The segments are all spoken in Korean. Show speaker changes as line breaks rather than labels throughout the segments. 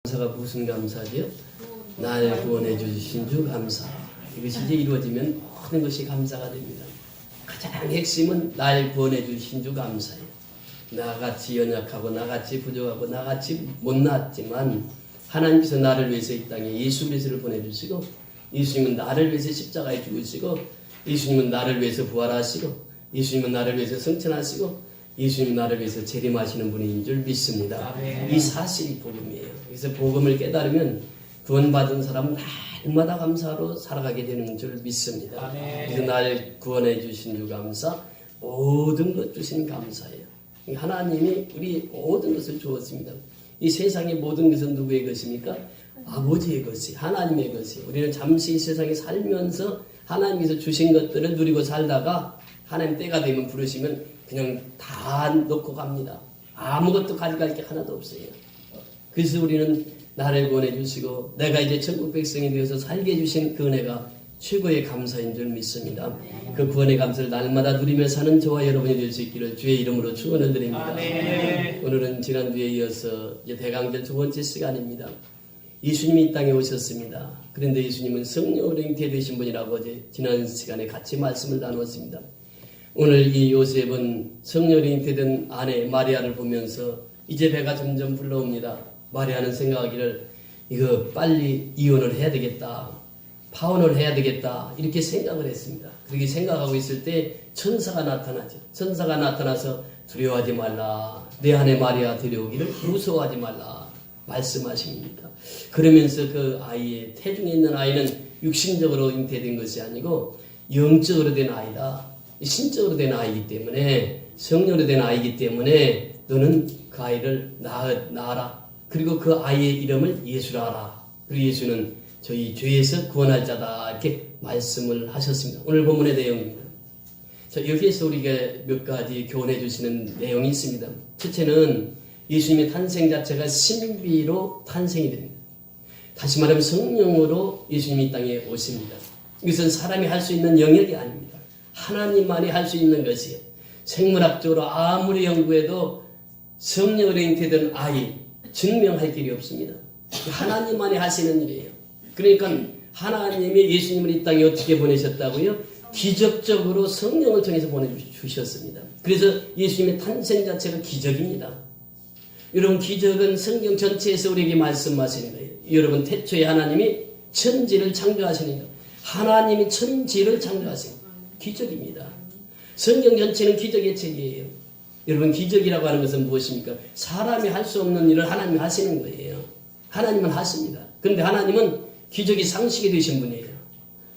감사가 무슨 감사지요? 날 구원해 주신 주 감사. 이것이 이제 이루어지면 모든 것이 감사가 됩니다. 가장 핵심은 날 구원해 주신 주 감사예요. 나같이 연약하고 나같이 부족하고 나같이 못났지만 하나님께서 나를 위해서 이 땅에 예수 그리스도를 보내주시고, 예수님은 나를 위해서 십자가에 죽으시고, 예수님은 나를 위해서 부활하시고, 예수님은 나를 위해서 성천하시고, 예수님 나를 위해서 재림하시는 분인 줄 믿습니다. 아멘. 이 사실이 복음이에요. 그래서 복음을 깨달으면 구원받은 사람은 날마다 감사로 살아가게 되는 줄 믿습니다. 아멘. 그래서 날 구원해 주신 주 감사, 모든 것 주신 감사예요. 하나님이 우리 모든 것을 주었습니다. 이 세상의 모든 것은 누구의 것입니까? 아버지의 것이, 하나님의 것이. 우리는 잠시 이 세상에 살면서 하나님께서 주신 것들을 누리고 살다가 하나님 때가 되면 부르시면 그냥 다 놓고 갑니다. 아무것도 가져갈 게 하나도 없어요. 그래서 우리는 나를 구원해 주시고 내가 이제 천국 백성이 되어서 살게 해주신 그 은혜가 최고의 감사인 줄 믿습니다. 그 구원의 감사를 날마다 누리며 사는 저와 여러분이 될 수 있기를 주의 이름으로 축원을 드립니다. 오늘은 지난주에 이어서 이제 대강절 두 번째 시간입니다. 예수님이 이 땅에 오셨습니다. 그런데 예수님은 성령으로 잉태되신 분이라고 어제 지난 시간에 같이 말씀을 나누었습니다. 오늘 이 요셉은 성령으로 잉태된 아내 마리아를 보면서 이제 배가 점점 불러옵니다. 마리아는 생각하기를 이거 빨리 이혼을 해야 되겠다, 파혼을 해야 되겠다, 이렇게 생각을 했습니다. 그렇게 생각하고 있을 때 천사가 나타나죠. 천사가 나타나서 두려워하지 말라, 내 아내 마리아 데려오기를 무서워하지 말라 말씀하십니다. 그러면서 그 아이의 태중에 있는 아이는 육신적으로 잉태된 것이 아니고 영적으로 된 아이다, 신적으로 된 아이이기 때문에, 성령으로 된 아이이기 때문에 너는 그 아이를 낳아라. 그리고 그 아이의 이름을 예수라 하라. 그리고 예수는 저희 죄에서 구원할 자다, 이렇게 말씀을 하셨습니다. 오늘 본문의 내용입니다. 자, 여기에서 우리가 몇 가지 교훈해 주시는 내용이 있습니다. 첫째는 예수님의 탄생 자체가 신비로 탄생이 됩니다. 다시 말하면 성령으로 예수님이 이 땅에 오십니다. 이것은 사람이 할 수 있는 영역이 아닙니다. 하나님만이 할 수 있는 것이에요. 생물학적으로 아무리 연구해도 성령으로 잉태된 아이 증명할 길이 없습니다. 하나님만이 하시는 일이에요. 그러니까 하나님이 예수님을 이 땅에 어떻게 보내셨다고요? 기적적으로 성령을 통해서 보내주셨습니다. 그래서 예수님의 탄생 자체가 기적입니다. 여러분, 기적은 성경 전체에서 우리에게 말씀하시는 거예요. 여러분, 태초에 하나님이 천지를 창조하시는 거예요. 하나님이 천지를 창조하신 거예요. 기적입니다. 성경 전체는 기적의 책이에요. 여러분, 기적이라고 하는 것은 무엇입니까? 사람이 할 수 없는 일을 하나님이 하시는 거예요. 하나님은 하십니다. 그런데 하나님은 기적이 상식이 되신 분이에요.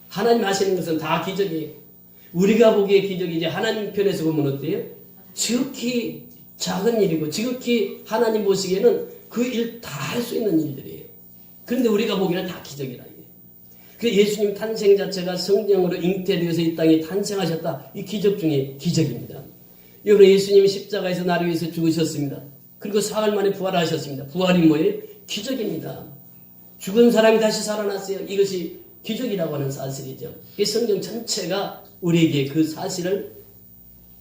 하나님 하시는 것은 다 기적이에요. 우리가 보기에 기적이지 하나님 편에서 보면 어때요? 지극히 작은 일이고 지극히 하나님 보시기에는 그 일 다 할 수 있는 일들이에요. 그런데 우리가 보기에는 다 기적이라. 그 예수님 탄생 자체가 성령으로 잉태되어서 이 땅에 탄생하셨다. 이 기적 중에 기적입니다. 여러분, 예수님이 십자가에서 나를 위해서 죽으셨습니다. 그리고 사흘 만에 부활하셨습니다. 부활이 뭐예요? 기적입니다. 죽은 사람이 다시 살아났어요. 이것이 기적이라고 하는 사실이죠. 이 성경 전체가 우리에게 그 사실을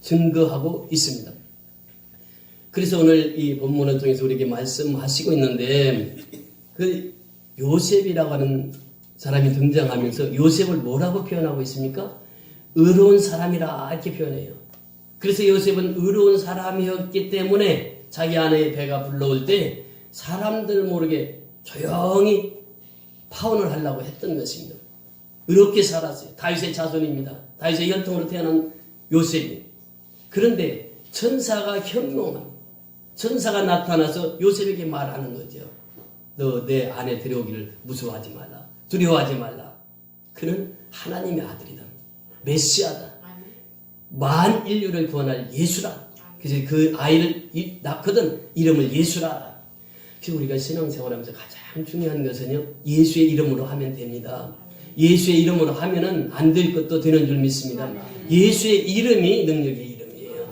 증거하고 있습니다. 그래서 오늘 이 본문을 통해서 우리에게 말씀하시고 있는데, 그 요셉이라고 하는 사람이 등장하면서 요셉을 뭐라고 표현하고 있습니까? 의로운 사람이라 이렇게 표현해요. 그래서 요셉은 의로운 사람이었기 때문에 자기 아내의 배가 불러올 때 사람들 모르게 조용히 파혼을 하려고 했던 것입니다. 의롭게 살았어요. 다윗의 자손입니다. 다윗의 혈통으로 태어난 요셉이. 그런데 천사가 현몽한, 천사가 나타나서 요셉에게 말하는 거죠. 너 내 아내 데려오기를 무서워하지 말라, 두려워하지 말라. 그는 하나님의 아들이다, 메시아다, 만 인류를 구원할 예수라. 그래서 그 아이를 낳거든 이름을 예수라. 그래서 우리가 신앙생활하면서 가장 중요한 것은요, 예수의 이름으로 하면 됩니다. 예수의 이름으로 하면은 안 될 것도 되는 줄 믿습니다. 예수의 이름이 능력의 이름이에요.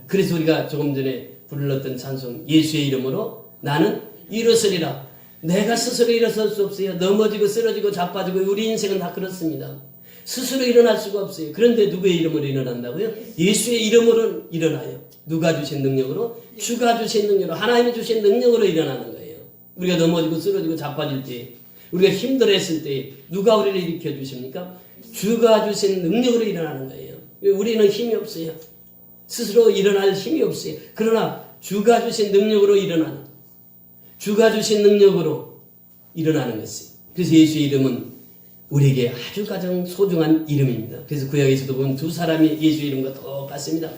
그래서 우리가 조금 전에 불렀던 찬송, 예수의 이름으로 나는 일어서리라. 내가 스스로 일어설 수 없어요. 넘어지고 쓰러지고 자빠지고 우리 인생은 다 그렇습니다. 스스로 일어날 수가 없어요. 그런데 누구의 이름으로 일어난다고요? 예수의 이름으로 일어나요. 누가 주신 능력으로? 주가 주신 능력으로, 하나님이 주신 능력으로 일어나는 거예요. 우리가 넘어지고 쓰러지고 자빠질 때, 우리가 힘들었을 때 누가 우리를 일으켜 주십니까? 주가 주신 능력으로 일어나는 거예요. 우리는 힘이 없어요. 스스로 일어날 힘이 없어요. 그러나 주가 주신 능력으로 일어나는, 주가 주신 능력으로 일어나는 것이에요. 그래서 예수의 이름은 우리에게 아주 가장 소중한 이름입니다. 그래서 구약에서도 보면 두 사람이 예수의 이름과 똑같습니다.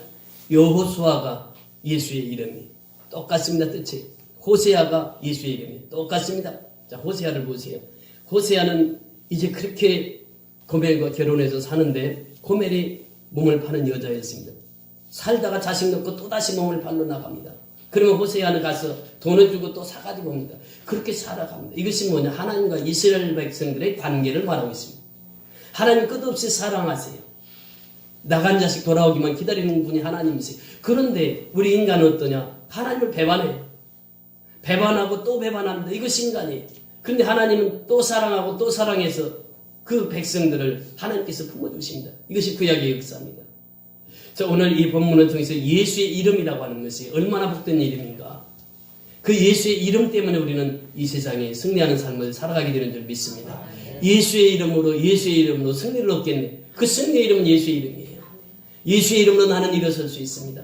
여호수아가 예수의 이름이 똑같습니다. 뜻이. 호세아가 예수의 이름이 똑같습니다. 자, 호세아를 보세요. 호세아는 이제 그렇게 고멜과 결혼해서 사는데 고멜이 몸을 파는 여자였습니다. 살다가 자식 놓고 또다시 몸을 팔러 나갑니다. 그러면 호세아는 가서 돈을 주고 또 사가지고 옵니다. 그렇게 살아갑니다. 이것이 뭐냐? 하나님과 이스라엘 백성들의 관계를 말하고 있습니다. 하나님 끝없이 사랑하세요. 나간 자식 돌아오기만 기다리는 분이 하나님이세요. 그런데 우리 인간은 어떠냐? 하나님을 배반해요. 배반하고 또 배반합니다. 이것이 인간이에요. 그런데 하나님은 또 사랑하고 또 사랑해서 그 백성들을 하나님께서 품어주십니다. 이것이 구약의 역사입니다. 자, 오늘 이 본문을 통해서 예수의 이름이라고 하는 것이 얼마나 복된 이름인가. 그 예수의 이름 때문에 우리는 이 세상에 승리하는 삶을 살아가게 되는 줄 믿습니다. 예수의 이름으로 승리를 얻겠네. 그 승리의 이름은 예수의 이름이에요. 예수의 이름으로 나는 일어설 수 있습니다.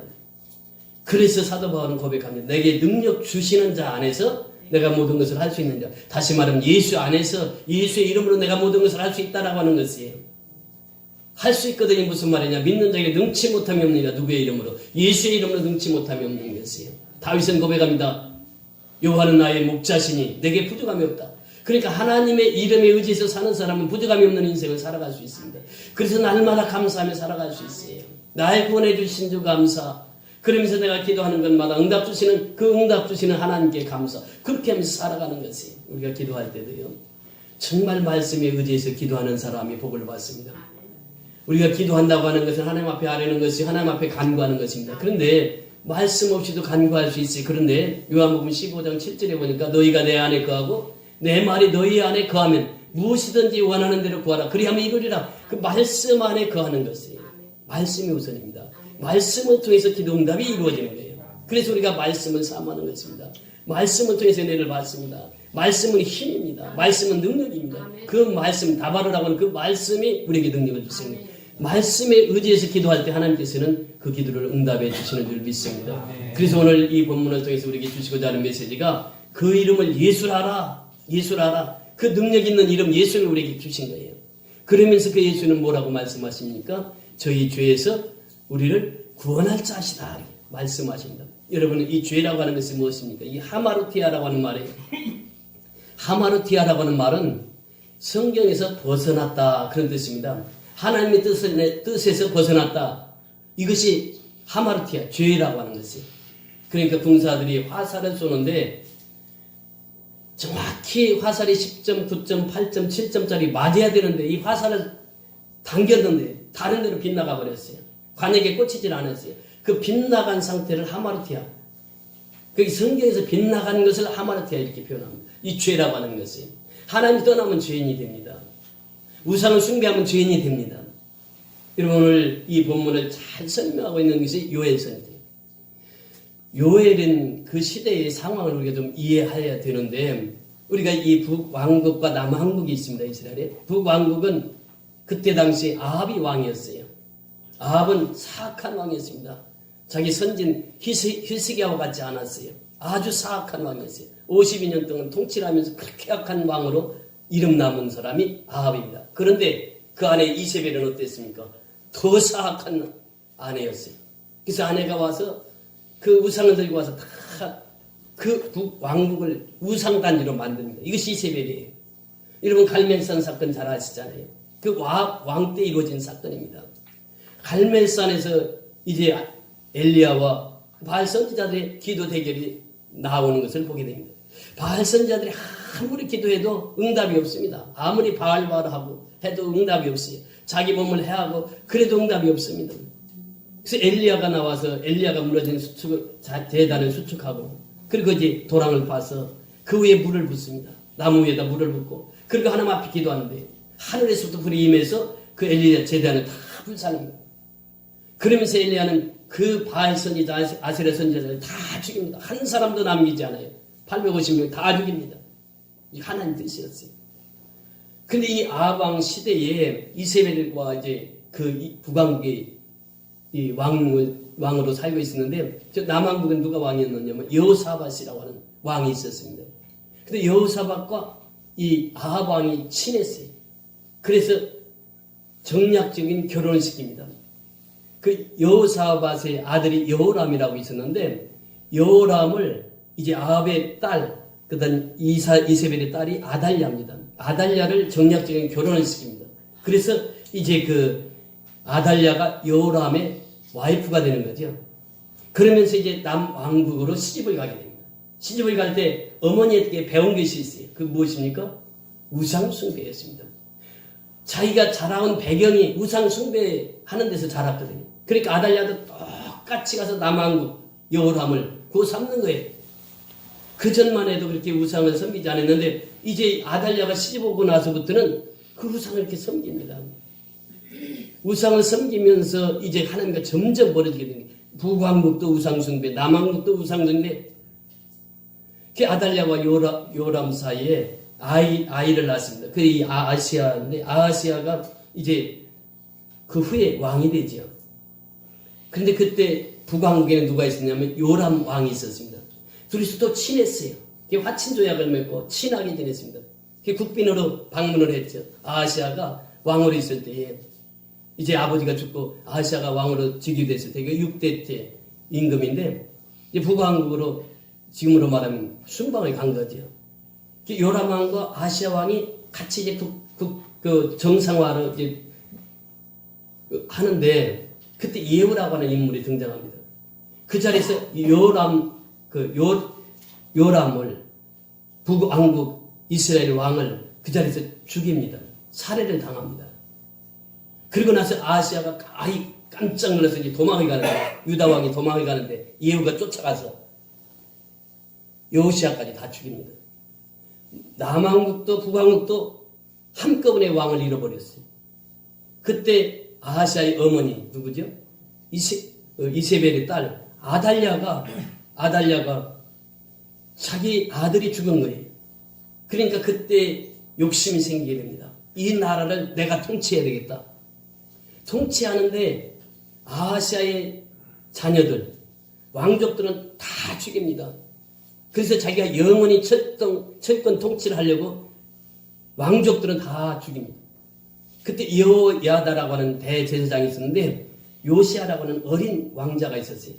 그래서 사도 바울은 고백합니다. 내게 능력 주시는 자 안에서 내가 모든 것을 할 수 있는 자. 다시 말하면 예수 안에서 예수의 이름으로 내가 모든 것을 할 수 있다라고 하는 것이에요. 할 수 있거든요. 무슨 말이냐? 믿는 자에게 능치 못함이 없는 자. 누구의 이름으로? 예수의 이름으로 능치 못함이 없는 것이에요. 다윗은 고백합니다. 여호와는 나의 목자시니 내게 부족함이 없다. 그러니까 하나님의 이름에 의지해서 사는 사람은 부족함이 없는 인생을 살아갈 수 있습니다. 그래서 날마다 감사하며 살아갈 수 있어요. 날 구원해 주신 주 감사. 그러면서 내가 기도하는 것마다 응답 주시는 하나님께 감사. 그렇게 하면서 살아가는 것이 우리가 기도할 때도요. 정말 말씀에 의지해서 기도하는 사람이 복을 받습니다. 우리가 기도한다고 하는 것은 하나님 앞에 아뢰는 것이 하나님 앞에 간구하는 것입니다. 그런데 말씀 없이도 간구할 수 있어요. 그런데 요한복음 15장 7절에 보니까 너희가 내 안에 거하고 내 말이 너희 안에 거하면 무엇이든지 원하는 대로 구하라. 그리하면 이루리라. 그 말씀 안에 거하는 것이에요. 말씀이 우선입니다. 말씀을 통해서 기도 응답이 이루어지는 거예요. 그래서 우리가 말씀을 사모하는 것입니다. 말씀을 통해서 은혜를 받습니다. 말씀은 힘입니다. 말씀은 능력입니다. 그 말씀, 다바르라고 하는 그 말씀이 우리에게 능력을 주십니다. 말씀에 의지해서 기도할 때 하나님께서는 그 기도를 응답해 주시는 줄 믿습니다. 그래서 오늘 이 본문을 통해서 우리에게 주시고자 하는 메시지가 그 이름을 예수라라. 예수라라. 그 능력 있는 이름 예수를 우리에게 주신 거예요. 그러면서 그 예수는 뭐라고 말씀하십니까? 저희 죄에서 우리를 구원할 자시다 말씀하십니다. 여러분, 이 죄라고 하는 것이 무엇입니까? 이 하마르티아라고 하는 말이에요. 하마르티아라고 하는 말은 성경에서 벗어났다 그런 뜻입니다. 하나님의 뜻에서 벗어났다. 이것이 하마르티아, 죄라고 하는 것이에요. 그러니까 군사들이 화살을 쏘는데 정확히 화살이 10점, 9점, 8점, 7점짜리 맞아야 되는데 이 화살을 당겼는데 다른 데로 빗나가 버렸어요. 관역에 꽂히질 않았어요. 그 빗나간 상태를 하마르티아. 그 성경에서 빗나간 것을 하마르티아 이렇게 표현합니다. 이 죄라고 하는 것이. 하나님 떠나면 죄인이 됩니다. 우상을 숭배하면 죄인이 됩니다. 여러분, 오늘 이 본문을 잘 설명하고 있는 것이 요엘서입니다. 요엘은 그 시대의 상황을 우리가 좀 이해해야 되는데, 우리가 이 북왕국과 남왕국이 있습니다. 이스라엘에. 북왕국은 그때 당시 아합이 왕이었어요. 아합은 사악한 왕이었습니다. 자기 선진 히스기야와 같지 않았어요. 아주 사악한 왕이었어요. 52년 동안 통치를 하면서 그렇게 악한 왕으로 이름 남은 사람이 아합입니다. 그런데 그 아내 이세벨은 어땠습니까? 더 사악한 아내였어요. 그래서 아내가 와서 그 우상을 들고 와서 다 그 왕국을 우상단지로 만듭니다. 이것이 이세벨이에요. 여러분, 갈멜산 사건 잘 아시잖아요. 그 왕 때 이루어진 사건입니다. 갈멜산에서 이제 엘리야와 바알 선지자들의 기도 대결이 나오는 것을 보게 됩니다. 바알 선지자들이 아무리 기도해도 응답이 없습니다. 아무리 바알하고 해도 응답이 없어요. 자기 몸을 해하고 그래도 응답이 없습니다. 그래서 엘리야가 나와서 엘리야가 무너진 제단을 수축하고 그리고 이제 도랑을 파서 그 위에 물을 붓습니다. 나무 위에다 물을 붓고 그리고 하나님 앞에 기도하는데 하늘에서부터 불이 임해서 그 엘리야 제단을 다 불사릅니다. 그러면서 엘리야는 그 바알 선지자, 아세라 선지자를 다 죽입니다. 한 사람도 남기지 않아요. 850명 다 죽입니다. 이 하나님 뜻이었어요. 근데 이 아방 시대에 이세벨과 이제 그 북왕국의 이 왕으로 살고 있었는데, 저 남왕국은 누가 왕이었느냐면 여호사밧이라고 하는 왕이 있었습니다. 근데 여호사밧과 이 아합 왕이 친했어요. 그래서 정략적인 결혼을 시킵니다. 그 여호사밧의 아들이 여호람이라고 있었는데, 여호람을 이제 아합의 딸, 그다음 이세벨의 딸이 아달랴입니다. 아달랴를 정략적인 결혼을 시킵니다. 그래서 이제 그 아달랴가 여호람의 와이프가 되는 거죠. 그러면서 이제 남왕국으로 시집을 가게 됩니다. 시집을 갈 때 어머니에게 배운 것이 있어요. 그 무엇입니까? 우상숭배였습니다. 자기가 자라온 배경이 우상숭배하는 데서 자랐거든요. 그러니까 아달랴도 똑같이 가서 남왕국 여호람을 구워 삼는 거예요. 그 전만 해도 그렇게 우상을 섬기지 않았는데, 이제 아달랴가 시집 오고 나서부터는 그 우상을 이렇게 섬깁니다. 우상을 섬기면서 이제 하나님과 점점 멀어지게 되는 거예요. 북왕국도 우상숭배, 남왕국도 우상숭배. 그 아달랴와 요람 사이에 아이를 낳았습니다. 그 이 아하시아인데, 아하시아가 이제 그 후에 왕이 되죠. 그런데 그때 북왕국에는 누가 있었냐면 요람 왕이 있었습니다. 둘이서 또 친했어요. 화친 조약을 맺고 친하게 지냈습니다. 국빈으로 방문을 했죠. 아하시아가 왕으로 있을 때에 이제 아버지가 죽고 아하시아가 왕으로 즉위됐을 때, 6대 때 임금인데, 이제 북왕국으로 지금으로 말하면 순방을 간 거죠. 요람 왕과 아하시아 왕이 같이 이제 그 정상화를 이제 하는데, 그때 예후라고 하는 인물이 등장합니다. 그 자리에서 요람을 북왕국 이스라엘 왕을 그 자리에서 죽입니다. 살해를 당합니다. 그리고 나서 아하시아가 깜짝 놀라서 이제 도망을 가는데, 유다 왕이 도망을 가는데 예후가 쫓아가서 여호시아까지 다 죽입니다. 남왕국도 북왕국도 한꺼번에 왕을 잃어버렸어요. 그때 아하시아의 어머니 누구죠? 이세벨의 딸 아달랴가 자기 아들이 죽은 거예요. 그러니까 그때 욕심이 생기게 됩니다. 이 나라를 내가 통치해야 되겠다. 통치하는데 아하시아의 자녀들, 왕족들은 다 죽입니다. 그래서 자기가 영원히 철권 통치를 하려고 왕족들은 다 죽입니다. 그때 여호야다라고 하는 대제사장이 있었는데, 요시아라고 하는 어린 왕자가 있었어요.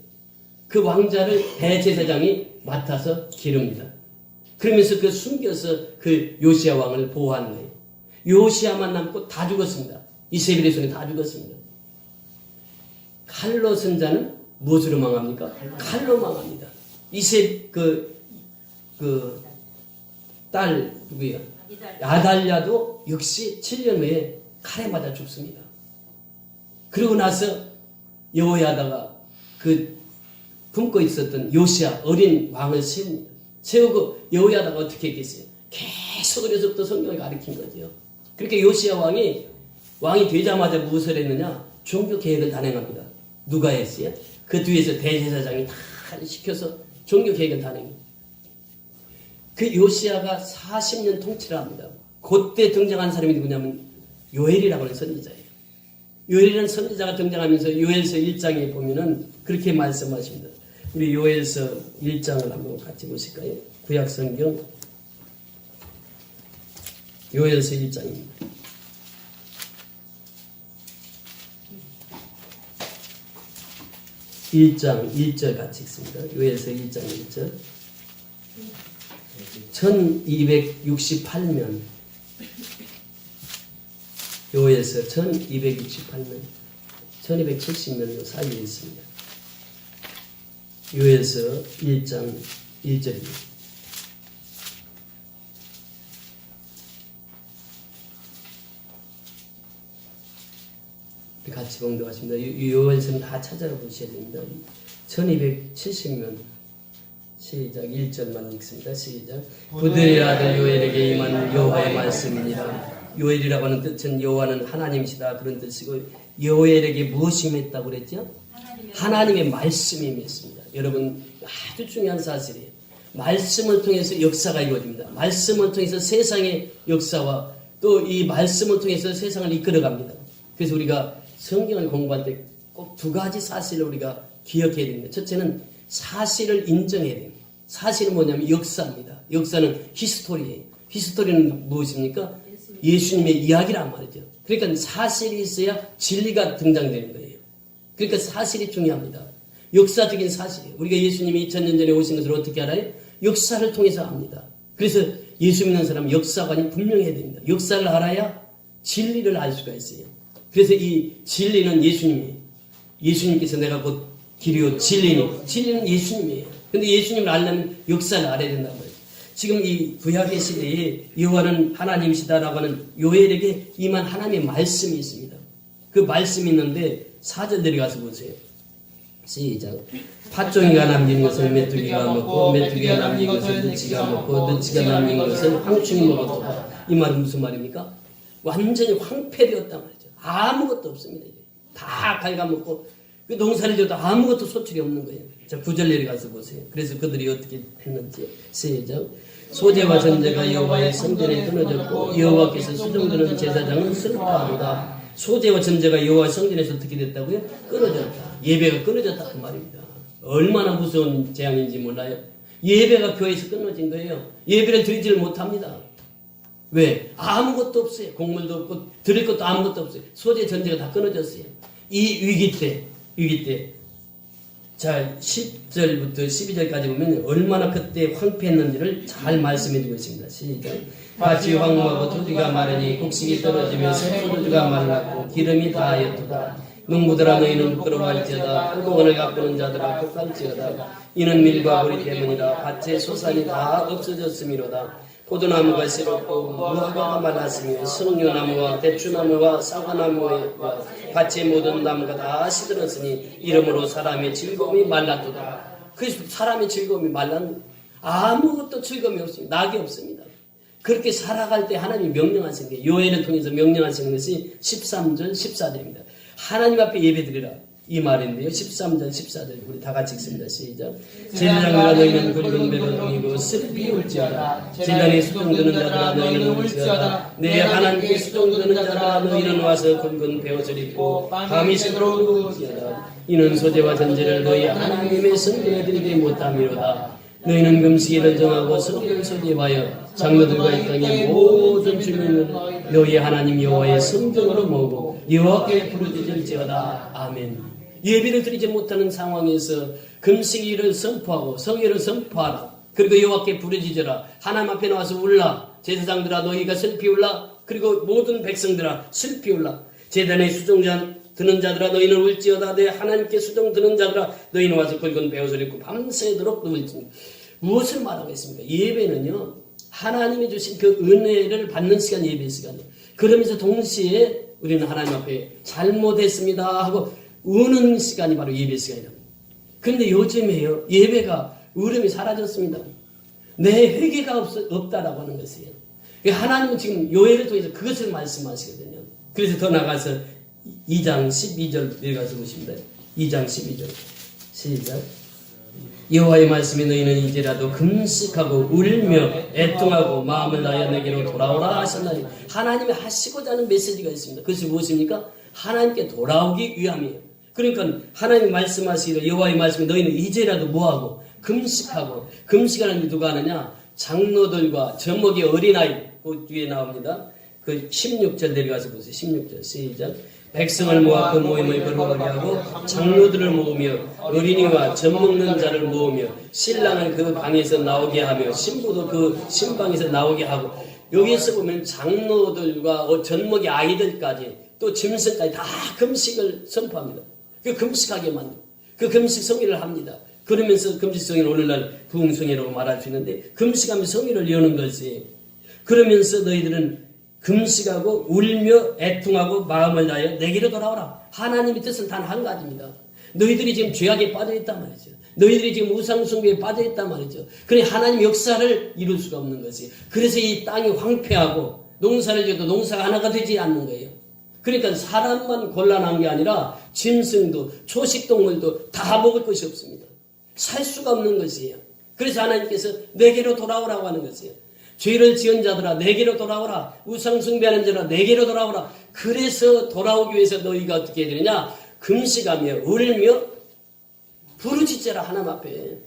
그 왕자를 대제사장이 맡아서 기릅니다. 그러면서 그 숨겨서 그 요시아 왕을 보호하는 거예요. 요시아만 남고 다 죽었습니다. 이세벨의 손에 다 죽었습니다. 칼로 선자는 무엇으로 망합니까? 칼로 망합니다. 딸 누구예요? 아달랴도 역시 7년 후에 칼에 맞아 죽습니다. 그러고 나서 여호야다가 그 품고 있었던 요시아 어린 왕을 세웁니다. 세우고 여호야다가 어떻게 했겠어요? 계속 어려서부터 성경을 가르친 거죠. 그렇게 요시아 왕이 되자마자 무엇을 했느냐? 종교 개혁을 단행합니다. 누가 했어요? 그 뒤에서 대제사장이 다 시켜서 종교 개혁을 단행합니다. 그 요시아가 40년 통치를 합니다. 그때 등장한 사람이 누구냐면 요엘이라고 하는 선지자예요. 요엘이라는 선지자가 등장하면서 요엘서 1장에 보면은 그렇게 말씀하십니다. 우리 요엘서 1장을 한번 같이 보실까요? 구약성경 요엘서 1장입니다. 1장 1절 같이 읽습니다. 요엘서 1장 1절. 1268년 요엘서 1268년 1270년 사이에 있습니다. 요엘서 1장 1절입니다. 같이 봉독하십니다. 요엘서는 다 찾아보셔야 됩니다. 1270년 시작 1절만 읽습니다. 시작. 부드의 아들 요엘에게 임한 여호와의 말씀이니라. 요엘이라고 하는 뜻은 여호와는 하나님이시다 그런 뜻이고, 요엘에게 무엇이 임했다고 그랬죠? 하나님의 말씀이 임했습니다. 여러분 아주 중요한 사실이에요. 말씀을 통해서 역사가 이루어집니다. 말씀을 통해서 세상의 역사와 또 이 말씀을 통해서 세상을 이끌어갑니다. 그래서 우리가 성경을 공부할 때 꼭 두 가지 사실을 우리가 기억해야 됩니다. 첫째는 사실을 인정해야 됩니다. 사실은 뭐냐면 역사입니다. 역사는 히스토리예요. 히스토리는 무엇입니까? 예수님의 이야기란 말이죠. 그러니까 사실이 있어야 진리가 등장되는 거예요. 그러니까 사실이 중요합니다. 역사적인 사실이에요. 우리가 예수님이 2000년 전에 오신 것을 어떻게 알아요? 역사를 통해서 압니다. 그래서 예수 믿는 사람은 역사관이 분명해야 됩니다. 역사를 알아야 진리를 알 수가 있어요. 그래서 이 진리는 예수님이에요. 예수님께서 내가 곧 길이요 진리니, 진리는 예수님이에요. 근데 예수님을 알려면 역사를 알아야 된단 말이에요. 지금 이 구약의 시대에 여호와는 하나님이시다라고 하는 요엘에게 임한 하나님의 말씀이 있습니다. 그 말씀이 있는데 4절 내려가서 보세요. 시작. 팥종이가 남긴 것을 메뚜기가 먹고 메뚜기가 남긴 것을 느치가 먹고 느치가 남긴 것을 황충이 먹었다. 이 말은 무슨 말입니까? 완전히 황폐되었단 말이죠. 아무것도 없습니다. 다 갉아먹고 그 농사를 지어도 아무것도 소출이 없는 거예요. 자, 9절 내려가서 보세요. 그래서 그들이 어떻게 했는지. 시작. 소재와 전제가 여호와의 성전에 끊어졌고 여호와께서 수종드는 제사장은 슬퍼하도다. 소재와 전제가 여호와 성전에서 어떻게 됐다고요? 끊어졌다. 예배가 끊어졌다 그 말입니다. 얼마나 무서운 재앙인지 몰라요. 예배가 교회에서 끊어진 거예요. 예배를 드리지를 못합니다. 왜? 아무것도 없어요. 곡물도 없고 드릴 것도 아무것도 없어요. 소재 전제가 다 끊어졌어요. 이 위기 때 자 10절부터 12절까지 보면 얼마나 그때 황폐했는지를 잘 말씀해 주고 있습니다. 시작. 밭이 황무하고 토지가 마르니 곡식이 떨어지면서 포도주가 말랐고 기름이 다하였도다. 농부들아 너희는 부끄러워할지어다. 포도원을 가꾸는 자들아 복할지어다. 이는 밀과 보리 때문이다. 밭의 소산이 다 없어졌음이로다. 포도나무가 새롭고 무화과가 말랐으며 석류나무와 대추나무와 사과나무와 밭의 모든 나무가 다 시들었으니 이러므로 사람의 즐거움이 말랐도다. 그래서 사람의 즐거움이 말랐는 아무것도 즐거움이 없습니다. 낙이 없습니다. 그렇게 살아갈 때 하나님이 명령하신 게 요엘을 통해서 명령하시는 것이 13절 14절입니다. 하나님 앞에 예배드리라 이 말인데요. 13절 14절 우리 다 같이 읽습니다. 시작. 제사장들아 너희는 굵은 배로 동이고 슬피 울지어다. 제단에 수종드는 자들아 너희는 울지어다. 내 하나님께 수종드는 자들아 너희는 와서 굵은 베옷을 입고 밤이 새도록 울지어다. 이는 소재와 전제를 너희 하나님의 성전에 드리지 못함이로다. 너희는 금식일을 정하고 성전 소집하여 장로들과 이 땅의 모든 주민을 너희 하나님 여호와의 성전으로 모으고 여호와께 부르짖을지어다. 아멘. 예배를 드리지 못하는 상황에서 금식일을 선포하고 성일을 선포하라. 그리고 여호와께 부르짖으라. 하나님 앞에 나와서 울라. 제사장들아 너희가 슬피 울라. 그리고 모든 백성들아 슬피 울라. 제단의 수종자 드는 자들아 너희는 울지어다. 내 하나님께 수종 드는 자들아 너희는 와서 굵은 베옷을 입고 밤새도록 울지어다. 무엇을 말하고 있습니까? 예배는요 하나님이 주신 그 은혜를 받는 시간 예배 시간이에요. 그러면서 동시에 우리는 하나님 앞에 잘못했습니다 하고 우는 시간이 바로 예배 시간이다. 그런데 요즘에요 예배가 울음이 사라졌습니다. 내 회개가 없다라고 하는 것이에요. 하나님은 지금 요엘을 통해서 그것을 말씀하시거든요. 그래서 더 나가서 2장 12절 내려가서 보십니다. 2장 12절 시작. 여호와의 말씀에 너희는 이제라도 금식하고 울며 애통하고 마음을 다하여 내게로 돌아오라 하셨나니 하나님이 하시고자 하는 메시지가 있습니다. 그것이 무엇입니까? 하나님께 돌아오기 위함이에요. 그러니까 하나님 말씀하시기를 여호와의 말씀에 너희는 이제라도 뭐하고 금식하고 금식하는 게 누가 하느냐? 장로들과 젖먹이 어린아이 그 뒤에 나옵니다. 그 16절 내려가서 보세요. 16절 시작. 백성을 모아 그 모임을 거룩하게 하고 장로들을 모으며 어린이와 젖먹는 자를 모으며 신랑을 그 방에서 나오게 하며 신부도 그 신방에서 나오게 하고 여기에서 보면 장로들과 젖먹이 아이들까지 또 짐승까지 다 금식을 선포합니다. 그 금식하게 만듭니다. 그 금식 성의를 합니다. 그러면서 금식 성의는 오늘날 부흥성의라고 말할 수 있는데 금식하면 성의를 여는 것이 그러면서 너희들은 금식하고 울며 애통하고 마음을 다하여 내게로 돌아오라. 하나님의 뜻은 단 한 가지입니다. 너희들이 지금 죄악에 빠져있단 말이죠. 너희들이 지금 우상숭배에 빠져있단 말이죠. 그러니 하나님 역사를 이룰 수가 없는 것이에요. 그래서 이 땅이 황폐하고 농사를 지어도 농사가 하나가 되지 않는 거예요. 그러니까 사람만 곤란한 게 아니라 짐승도 초식동물도 다 먹을 것이 없습니다. 살 수가 없는 것이에요. 그래서 하나님께서 내게로 돌아오라고 하는 것이에요. 죄를 지은 자들아 내게로 돌아오라. 우상 숭배하는 자들아 내게로 돌아오라. 그래서 돌아오기 위해서 너희가 어떻게 해야 되느냐? 금식하며 울며 부르짖어라 하나님 앞에.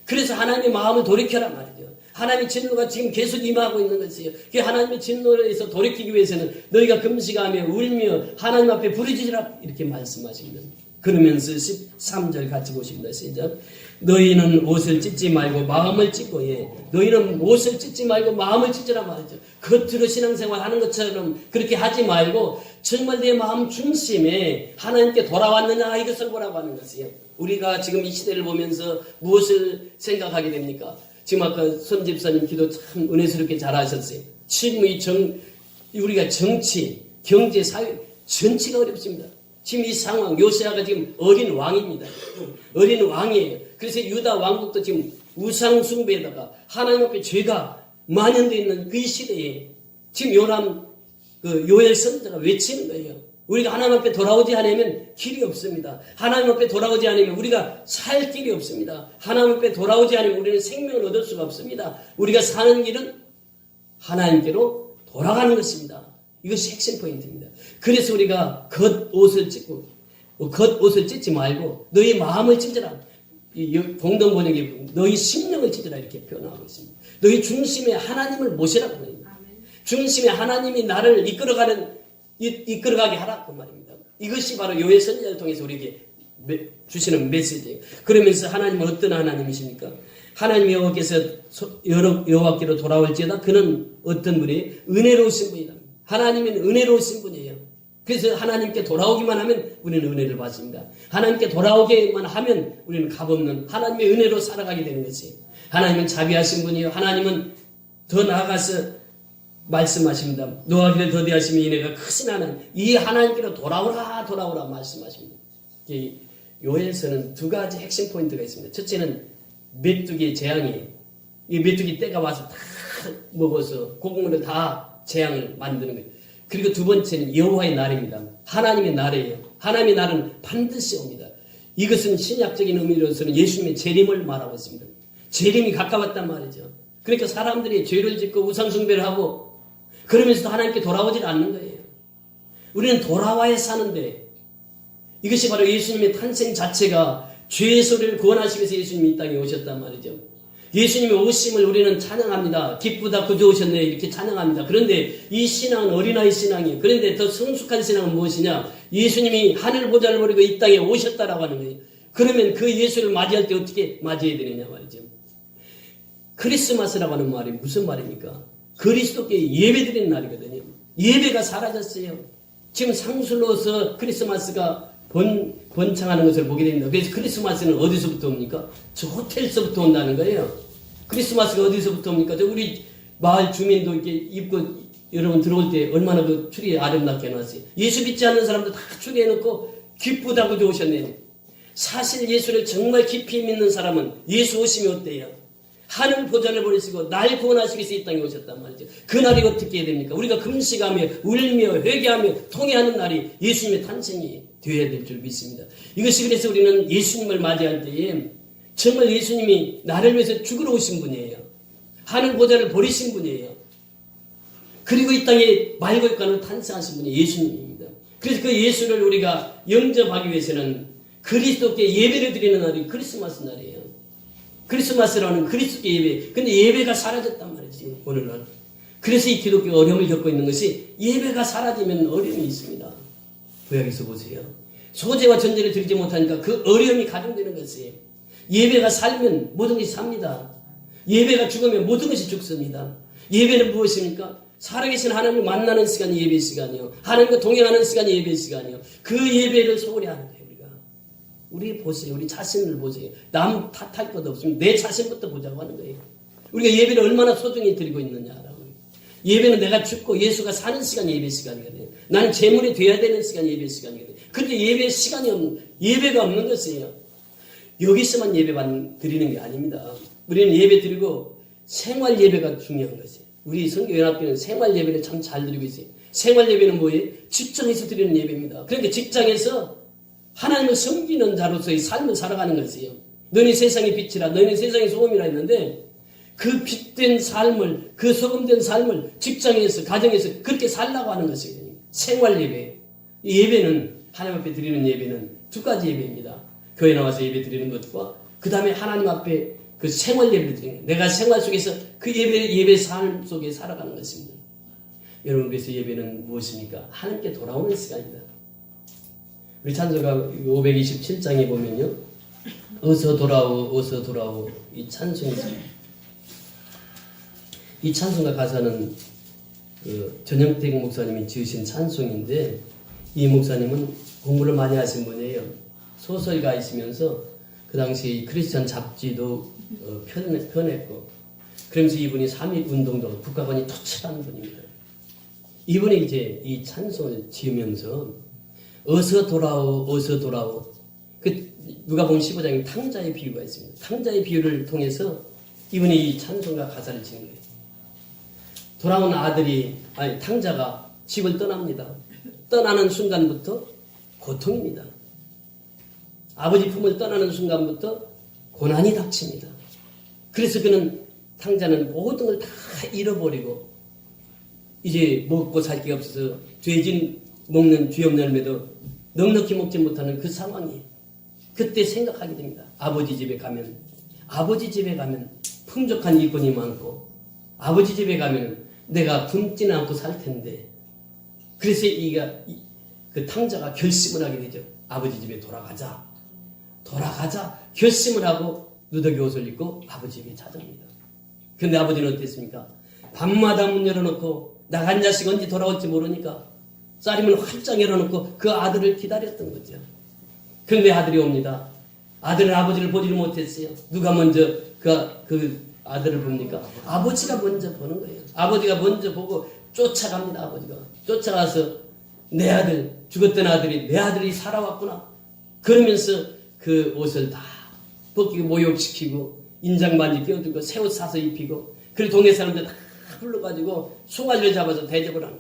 그래서 하나님의 마음을 돌이켜라 말이죠. 하나님의 진노가 지금 계속 임하고 있는 것이에요. 그 하나님의 진노에서 돌이키기 위해서는 너희가 금식하며 울며 하나님 앞에 부르짖으라 이렇게 말씀하십니다. 그러면서 13절 같이 보십니다. 시작. 너희는 옷을 찢지 말고 마음을 찢고 너희는 옷을 찢지 말고 마음을 찢으라 말이죠. 겉으로 신앙생활 하는 것처럼 그렇게 하지 말고 정말 내 마음 중심에 하나님께 돌아왔느냐 이것을 보라고 하는 것이에요. 우리가 지금 이 시대를 보면서 무엇을 생각하게 됩니까? 지금 아까 손 집사님 기도 참 은혜스럽게 잘하셨어요. 지금 우리가 정치, 경제, 사회 전체가 어렵습니다. 지금 이 상황, 요시아가 지금 어린 왕입니다. 어린 왕이에요. 그래서 유다 왕국도 지금 우상 숭배에다가 하나님 앞에 죄가 만연되어 있는 그 시대에 지금 요엘 선지자가 외치는 거예요. 우리가 하나님 앞에 돌아오지 않으면 길이 없습니다. 하나님 앞에 돌아오지 않으면 우리가 살 길이 없습니다. 하나님 앞에 돌아오지 않으면 우리는 생명을 얻을 수가 없습니다. 우리가 사는 길은 하나님께로 돌아가는 것입니다. 이것이 핵심 포인트입니다. 그래서 우리가 겉옷을 찢지 말고 너희 마음을 찢으라. 공동 번역에 너희 심령을 찢으라 이렇게 표현하고 있습니다. 너희 중심에 하나님을 모시라고 합니다. 중심에 하나님이 나를 이끌어가게 하라고 말입니다. 이것이 바로 요엘 선지자를 통해서 우리에게 주시는 메시지예요. 그러면서 하나님은 어떤 하나님이십니까? 하나님 여호와께로 돌아올지어다 그는 어떤 분이에요? 은혜로우신 분이다. 하나님은 은혜로우신 분이에요. 그래서 하나님께 돌아오기만 하면 우리는 은혜를 받습니다. 하나님께 돌아오기만 하면 우리는 값없는 하나님의 은혜로 살아가게 되는 것이에요. 하나님은 자비하신 분이에요. 하나님은 더 나아가서 말씀하십니다. 노하기를 더디하시며 이내가 크신 하나님. 이 하나님께로 돌아오라 말씀하십니다. 요엘서는 두 가지 핵심 포인트가 있습니다. 첫째는 메뚜기의 재앙이에요. 이 메뚜기 때가 와서 다 먹어서 곡물을 다 재앙을 만드는 거예요. 그리고 두 번째는 여호와의 날입니다. 하나님의 날이에요. 하나님의 날은 반드시 옵니다. 이것은 신약적인 의미로서는 예수님의 재림을 말하고 있습니다. 재림이 가까웠단 말이죠. 그러니까 사람들이 죄를 짓고 우상숭배를 하고 그러면서도 하나님께 돌아오질 않는 거예요. 우리는 돌아와야 사는데 이것이 바로 예수님의 탄생 자체가 죄의 소리를 구원하시기 위해서 예수님이 이 땅에 오셨단 말이죠. 예수님의 오심을 우리는 찬양합니다. 기쁘다 구주 오셨네 이렇게 찬양합니다. 그런데 이 신앙은 어린아이 신앙이에요. 그런데 더 성숙한 신앙은 무엇이냐? 예수님이 하늘 보좌를 버리고 이 땅에 오셨다라고 하는 거예요. 그러면 그 예수를 맞이할 때 어떻게 맞이해야 되느냐 말이죠. 크리스마스라고 하는 말이 무슨 말입니까? 그리스도께 예배드리는 날이거든요. 예배가 사라졌어요. 지금 상술로서 크리스마스가 번창하는 것을 보게 됩니다. 그래서 크리스마스는 어디서부터 옵니까? 저 호텔서부터 온다는 거예요. 크리스마스가 어디서부터 옵니까? 저 우리 마을 주민도 이렇게 입고 여러분 들어올 때 얼마나 그 추리에 아름답게 해놨어요. 예수 믿지 않는 사람도 다 추리해놓고 기쁘다고 좋으셨네요. 사실 예수를 정말 깊이 믿는 사람은 예수 오심이 어때요? 하늘 보좌를 버리시고 날 구원하시기 위해서 이 땅에 오셨단 말이죠. 그 날이 어떻게 해야 됩니까? 우리가 금식하며 울며 회개하며 통회하는 날이 예수님의 탄생이 되어야 될 줄 믿습니다. 이것이 그래서 우리는 예수님을 맞이할 때에 정말 예수님이 나를 위해서 죽으러 오신 분이에요. 하늘 보좌를 버리신 분이에요. 그리고 이 땅에 말고육간으로 탄생하신 분이 예수님입니다. 그래서 그 예수를 우리가 영접하기 위해서는 그리스도께 예배를 드리는 날이 크리스마스 날이에요. 크리스마스라는 그리스도께 예배. 근데 예배가 사라졌단 말이지 오늘날. 그래서 이 기독교가 어려움을 겪고 있는 것이 예배가 사라지면 어려움이 있습니다. 구약에서 보세요. 소재와 전제를 드리지 못하니까 그 어려움이 가중되는 것이에요. 예배가 살면 모든 것이 삽니다. 예배가 죽으면 모든 것이 죽습니다. 예배는 무엇입니까? 살아계신 하나님을 만나는 시간이 예배 시간이요. 하나님과 동행하는 시간이 예배 시간이요. 그 예배를 소홀히 하는 거예요. 우리 보세요. 우리 자신을 보세요. 남 탓할 것도 없으면 내 자신부터 보자고 하는 거예요. 우리가 예배를 얼마나 소중히 드리고 있느냐라고. 예배는 내가 죽고 예수가 사는 시간이 예배 시간이거든요. 나는 재물이 돼야 되는 시간이 예배 시간이거든요. 근데 예배가 없는 것이에요. 여기서만 예배 드리는 게 아닙니다. 우리는 예배 드리고 생활 예배가 중요한 것이에요. 우리 선교연합회는 생활 예배를 참 잘 드리고 있어요. 생활 예배는 뭐예요? 직장에서 드리는 예배입니다. 그러니까 직장에서 하나님을 섬기는 자로서의 삶을 살아가는 것이에요. 너희 세상의 빛이라 너희는 세상의 소금이라 했는데 그 빛된 삶을 그 소금된 삶을 직장에서 가정에서 그렇게 살라고 하는 것이거든요. 생활 예배. 이 예배는 하나님 앞에 드리는 예배는 두 가지 예배입니다. 교회 나와서 예배 드리는 것과 그 다음에 하나님 앞에 그 생활 예배를 드리는 것. 내가 생활 속에서 그 예배 삶 속에 살아가는 것입니다. 여러분 그래서 예배는 무엇입니까? 하나님께 돌아오는 시간입니다. 우리 찬송가 527장에 보면요. 어서 돌아오 어서 돌아오 이 찬송이 있습니다. 이 찬송가 가사는 그 전영택 목사님이 지으신 찬송인데 이 목사님은 공부를 많이 하신 분이에요. 소설가이시면서 그 당시 크리스천 잡지도 펴냈고 그러면서 이분이 3.1 운동도 국가관이 투철한 분입니다. 이분이 이제 이 찬송을 지으면서 어서 돌아오 어서 돌아오 그 누가복음 15장에 탕자의 비유가 있습니다. 탕자의 비유를 통해서 이분이 이 찬송가 가사를 지은 거예요. 돌아온 탕자가 집을 떠납니다. 떠나는 순간부터 고통입니다. 아버지 품을 떠나는 순간부터 고난이 닥칩니다. 그래서 탕자는 모든 걸 다 잃어버리고 이제 먹고 살 게 없어서 죄진 먹는 죄 없는 열매도 넉넉히 먹지 못하는 그 상황이 그때 생각하게 됩니다. 아버지 집에 가면 풍족한 일꾼이 많고 아버지 집에 가면 내가 굶지는 않고 살 텐데 그래서 그 탕자가 결심을 하게 되죠. 아버지 집에 돌아가자 결심을 하고 누더기 옷을 입고 아버지 집에 찾아옵니다. 그런데 아버지는 어땠습니까? 밤마다 문 열어놓고 나간 자식 언제 돌아올지 모르니까 쌀이문 활짝 열어놓고 그 아들을 기다렸던 거죠. 그런데 아들이 옵니다. 아들은 아버지를 보지를 못했어요. 누가 먼저 그 아들을 봅니까? 아버지가 먼저 보는 거예요. 아버지가 먼저 보고 쫓아갑니다. 아버지가 쫓아가서 내 아들 죽었던 아들이 내 아들이 살아왔구나 그러면서 그 옷을 다 벗기고 모욕시키고 인장반지 끼워주고 새 옷 사서 입히고 그리고 동네 사람들 다 불러가지고 송아지를 잡아서 대접을 하는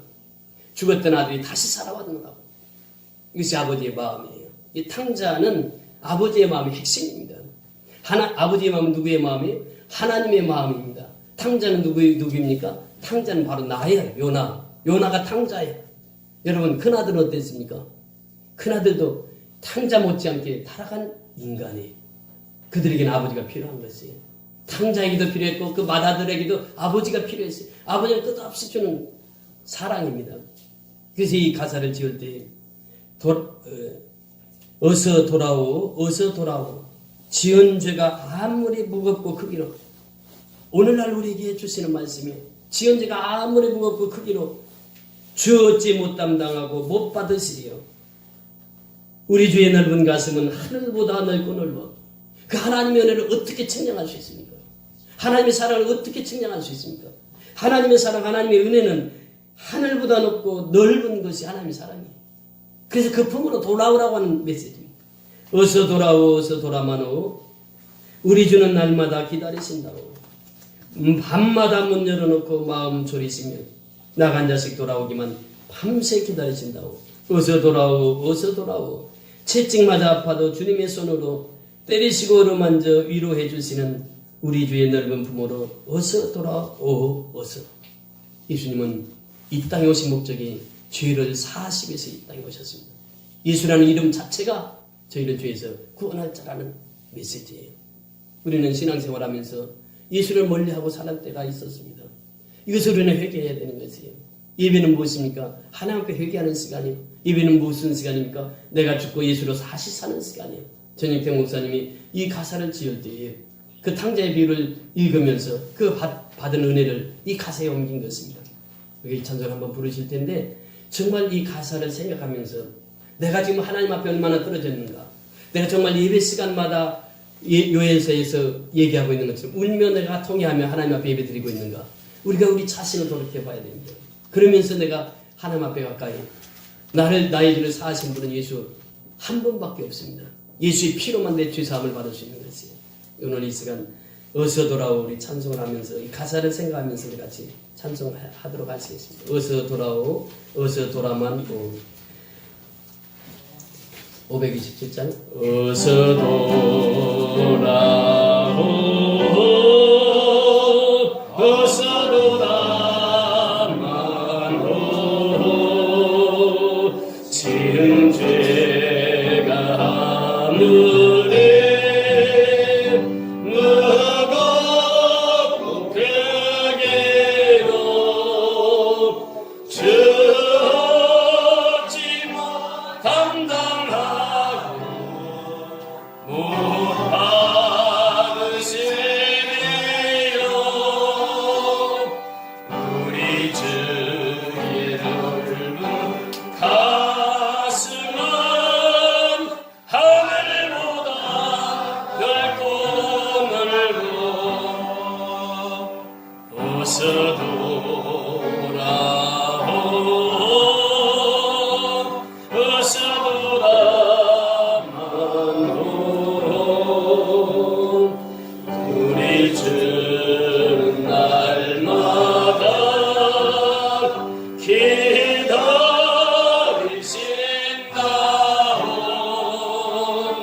죽었던 아들이 다시 살아왔는다고. 이것이 아버지의 마음이에요. 이 탕자는 아버지의 마음의 핵심입니다. 아버지의 마음은 누구의 마음이에요? 하나님의 마음입니다. 탕자는 누구입니까? 탕자는 바로 나예요. 요나가 탕자예요. 여러분 큰아들은 어땠습니까? 큰아들도 탕자 못지않게 타락한 인간이에요. 그들에게는 아버지가 필요한 것이에요. 탕자에게도 필요했고 그 맏아들에게도 아버지가 필요했어요. 아버지는 끝없이 주는 사랑입니다. 그래서 이 가사를 지을 때 어서 돌아오 어서 돌아오 지은 죄가 아무리 무겁고 크기로 오늘날 우리에게 해주시는 말씀이에요. 지은 죄가 아무리 무겁고 크기로 주 어찌 못 담당하고 못 받으시리요. 우리 주의 넓은 가슴은 하늘보다 넓고 넓어. 그 하나님의 은혜를 어떻게 측량할 수 있습니까? 하나님의 사랑을 어떻게 측량할 수 있습니까? 하나님의 사랑, 하나님의 은혜는 하늘보다 높고 넓은 것이 하나님의 사랑이에요. 그래서 그 품으로 돌아오라고 하는 메시지입니다. 어서 돌아오 어서 돌아마노 우리 주는 날마다 기다리신다고. 밤마다 문 열어놓고 마음 졸이시며 나간 자식 돌아오기만 밤새 기다리신다고. 어서 돌아오 어서 돌아오 채찍마다 아파도 주님의 손으로 때리시고 어루만져 위로해 주시는 우리 주의 넓은 품으로 어서 돌아오 어서. 예수님은 이 땅에 오신 목적이 죄를 사하시기 위해서 이 땅에 오셨습니다. 예수라는 이름 자체가 저희를 죄에서 구원할 자라는 메시지예요. 우리는 신앙생활하면서 예수를 멀리하고 살할 때가 있었습니다. 이것을 우리는 회개해야 되는 것이에요. 예배는 무엇입니까? 하나님 앞에 회개하는 시간이에요. 예배는 무슨 시간입니까? 내가 죽고 예수로 다시 사는 시간이에요. 전영택 목사님이 이 가사를 지을 때에 그 탕자의 비유를 읽으면서 그 받은 은혜를 이 가사에 옮긴 것입니다. 여기 찬송 한번 부르실 텐데 정말 이 가사를 생각하면서 내가 지금 하나님 앞에 얼마나 떨어졌는가. 내가 정말 예배 시간마다 요엘서에서 얘기하고 있는 것처럼 울며 내가 통회하며 하나님 앞에 예배 드리고 있는가. 우리가 우리 자신을 돌이켜 봐야 됩니다. 그러면서 내가 하나님 앞에 가까이 나의 죄를 사하신 분은 예수 한 분밖에 없습니다. 예수의 피로만 내 죄 사함을 받을 수 있는 것이에요. 오늘 이 시간 어서 돌아오 우리 찬송을 하면서 이 가사를 생각하면서 우리 같이 찬송하도록 하시겠습니다. 어서 돌아오 어서 돌아만 오 527장 어서 돌아오 어서 돌아만오 지은 죄가 아무리 무겁고 벽에도 졌지만 담당하고 못 받으시네요. 우리 주의 넓은 가슴은 하늘보다 넓고 넓고 어서 돌아오 어서 돌아만오 우리 주는 날마다 기다리신다오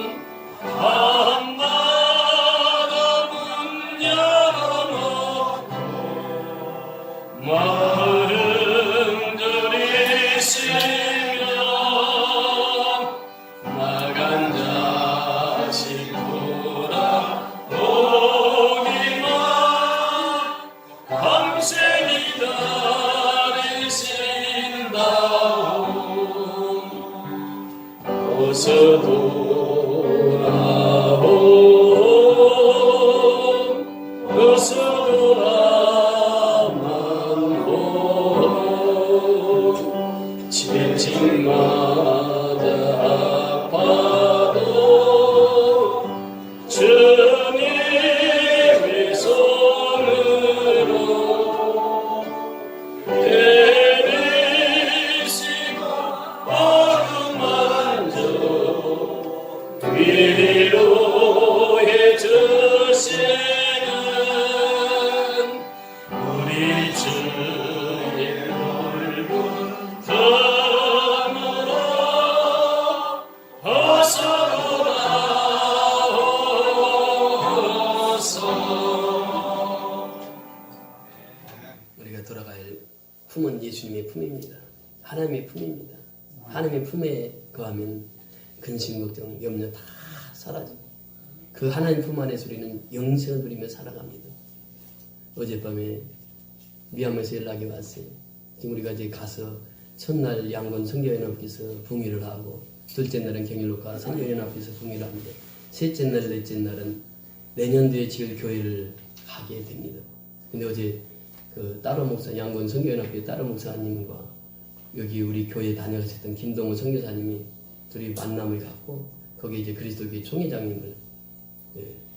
밤마다 문 열어놓고 마음 들이시며 나간 자식 돌아오기만 밤새 기다리신다오 어서 돌아오 어서 돌아만오 집집마다 아파도 주님의 손으로 내리시고 어루만져 위로해 주시는 우리 주의 넓은 품으로 어서 돌아오소. 우리가 돌아갈 품은 예수님의 품입니다. 하나님의 품입니다. 하나님의 품에 거하면 근심, 걱정, 염려 다 사라지고 그 하나님 품 안에서 우리는 영생을 누리며 살아갑니다. 어젯밤에 미얀마에서 연락이 왔어요. 지금 우리가 이제 가서 첫날 양곤 선교연합회에서 부미를 하고 둘째 날은 경일로가 선교연합회에서 부미를 합니다. 셋째 날, 넷째 날은 내년도에 지을 교회를 가게 됩니다. 근데 어제 그 따로 목사, 양곤 선교연합회 따로 목사님과 여기 우리 교회 다녀가셨던 김동호 선교사님이 둘이 만남을 갖고 거기 이제 그리스도교회 총회장님을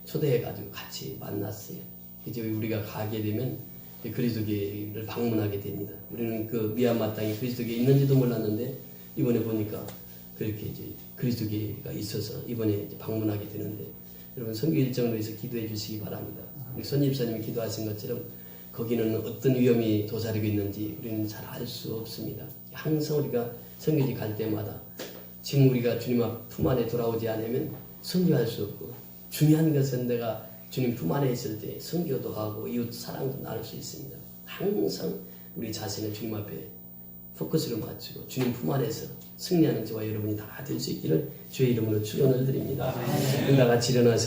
초대해가지고 같이 만났어요. 이제 우리가 가게 되면 그리스도교회를 방문하게 됩니다. 우리는 그 미얀마 땅에 그리스도교회 있는지도 몰랐는데 이번에 보니까 그렇게 이제 그리스도교회가 있어서 이번에 이제 방문하게 되는데 여러분 선교 일정으로 해서 기도해 주시기 바랍니다. 우리 손집사님이 기도하신 것처럼 거기는 어떤 위험이 도사리고 있는지 우리는 잘 알 수 없습니다. 항상 우리가 선교지 갈 때마다 지금 우리가 주님 앞 품 안에 돌아오지 않으면 선교할 수 없고 중요한 것은 내가 주님 품 안에 있을 때 선교도 하고 이웃 사랑도 나눌 수 있습니다. 항상 우리 자신을 주님 앞에 포커스를 맞추고 주님 품 안에서 승리하는 저와 여러분이 다 될 수 있기를 주의 이름으로 축원을 드립니다. 다 같이 일어나서